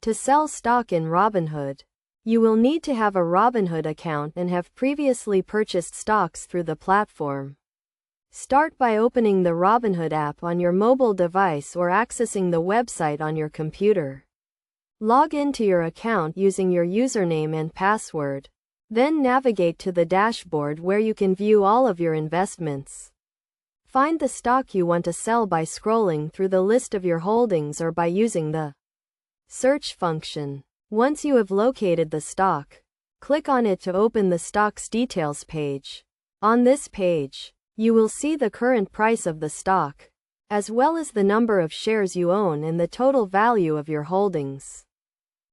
To sell stock in Robinhood, you will need to have a Robinhood account and have previously purchased stocks through the platform. Start by opening the Robinhood app on your mobile device or accessing the website on your computer. Log into your account using your username and password. Then navigate to the dashboard where you can view all of your investments. Find the stock you want to sell by scrolling through the list of your holdings or by using the search function. Once you have located the stock, click on it to open the stock's details page. On this page, you will see the current price of the stock, as well as the number of shares you own and the total value of your holdings.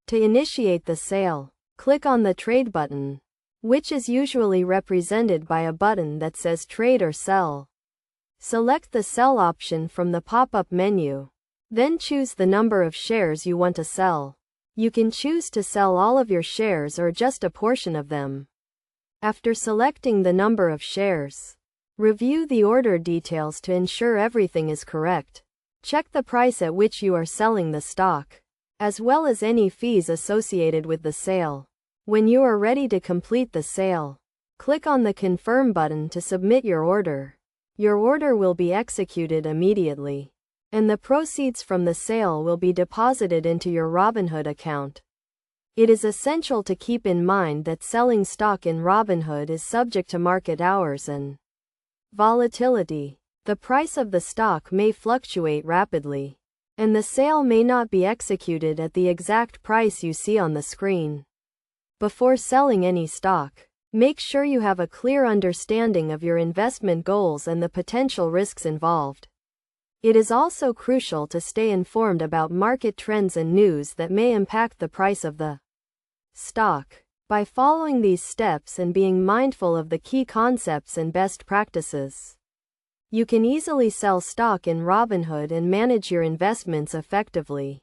To initiate the sale, click on the Trade button, which is usually represented by a button that says Trade or Sell. Select the Sell option from the pop-up menu. Then choose the number of shares you want to sell. You can choose to sell all of your shares or just a portion of them. After selecting the number of shares, review the order details to ensure everything is correct. Check the price at which you are selling the stock, as well as any fees associated with the sale. When you are ready to complete the sale, click on the Confirm button to submit your order. Your order will be executed immediately, and the proceeds from the sale will be deposited into your Robinhood account. It is essential to keep in mind that selling stock in Robinhood is subject to market hours and volatility. The price of the stock may fluctuate rapidly, and the sale may not be executed at the exact price you see on the screen. Before selling any stock, make sure you have a clear understanding of your investment goals and the potential risks involved. It is also crucial to stay informed about market trends and news that may impact the price of the stock. By following these steps and being mindful of the key concepts and best practices, you can easily sell stock in Robinhood and manage your investments effectively.